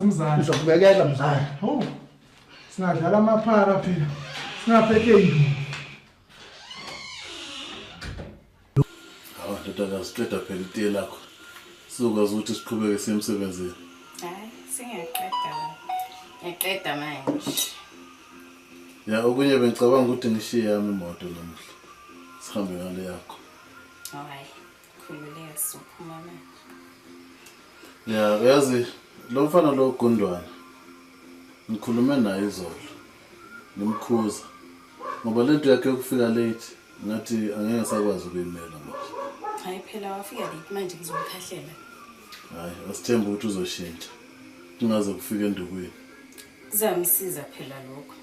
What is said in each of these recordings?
Mzala ngizokubekela mzala. Singadlala amaphara phela. Singapheke indlu. Ndoda siqeda phela itiye lakho. Sizokwazi ukuthi siqhubeke semsebenzini. Hayi, singaqeda. Ngiyaqeda manje. Ya okunye bengicabanga ukuthi ngishiye yami imoto namuhla. Sihambe ngale yakho. Hayi, khululeka sizophuma manje. Ya uyazi lo mfana lo Gondwana. Ngikhulume naye izolo. Ngimkhuza. Ngoba lento yakhe yokufika late ngathi angeke sakwazi ukuyimela manje. Hayi phela wafika late manje ngizomkhahlela. Hayi, asithemba ukuthi uzoshintsha. Kungaze kufike endukwini. Kuzamsiza phela lokho.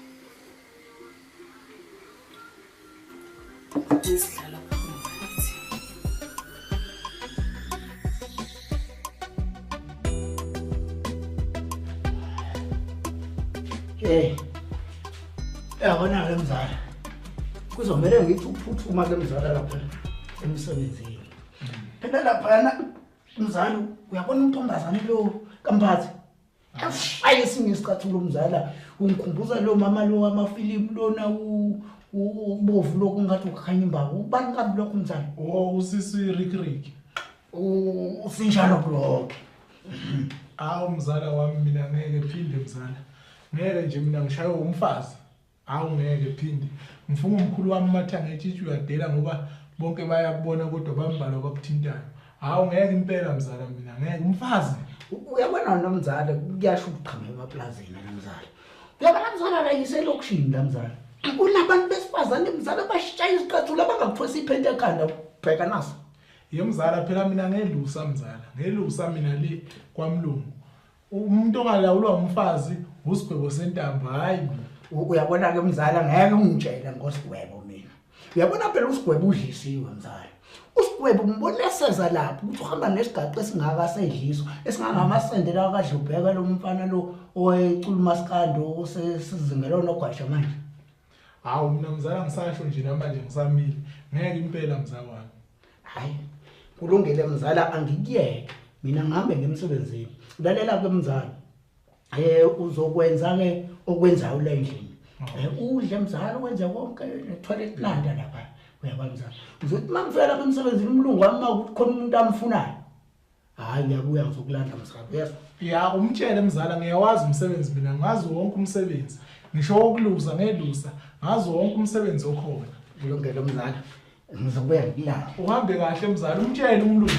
Isidlala phakathi. Yabona ke mzala. Kuzomela ngithi uphuthuma ke mzala lapha emsebenzini. Phela lapha mzala uyabona untombazane lo kamphathi. Ayi singe isicathulo mzala ungikhumbuza lo mama lo amafilimu lona ubovu lokhu ngathi ukukhanya imbawu. Ubani kabi lokho mzala? Usisi Rick. Usinjalo blog. Mzala wami mina ngeke phinde mzala. Ngeke nje mina ngishaywe umfazi. Ngeke phinde. Ngifuna umkhulu wami mathanga etshitshi uyadela ngoba bonke bayabona kodwa bambalwa bakuthintayo. Ngeke impela mzala mina ngeke umfazi. Uyabona nomzala kuyasho ukuqhamuka emaplazini nomzala. Uyabona mzala la yiselokishini la mzala. Kunabantu besifazane mzala bashaya izicathulo abangakuthwesa iphente ekhanda ubheka naso. Mzala phela mina ngelusa mzala. Ngelusa mina le kwamlungu. Umuntu ongalawulwa umfazi usigwebo sentamba hayi. Uyabona ke mzala ngeke ungitshela ngosigwebo mina. Uyabona phela usigwebo udlisiwe mzala. Usigwebo umbone seza lapho ukuthi uhamba nesigaqa esingaka sedliso esingangamasende la kaDlubheka lo mfana lo oyecula umaskando sesizingelona ogwasha manje. Mina mzala ngisasho nje namanje ngisamile. Ngeke impela mzala wami. Hayi. Kulungile mzala angikuyeke. Mina ngihambe ngemsebenzini. Lalela ke mzala. Uzokwenza ke okwenzayo la endlini. Udle mzala wenza konke ne-toilet landa lapha. Uyabona mzala. Uzothi mangifela ke emsebenzini umlungu wami ukuthi khona umuntu amfunayo. Hayi ngiyabuya ngizokulanda mzala. Yes. Umtshele mzala ngiyawazi umsebenzi mina ngazi wonke umsebenzi. Ngisho ukuluza ngelusa ngazi wonke umsebenzi okhona. Kulungile mzala. Ngizobuya ngilanda. Uhambe kahle mzala umtshele umlungu.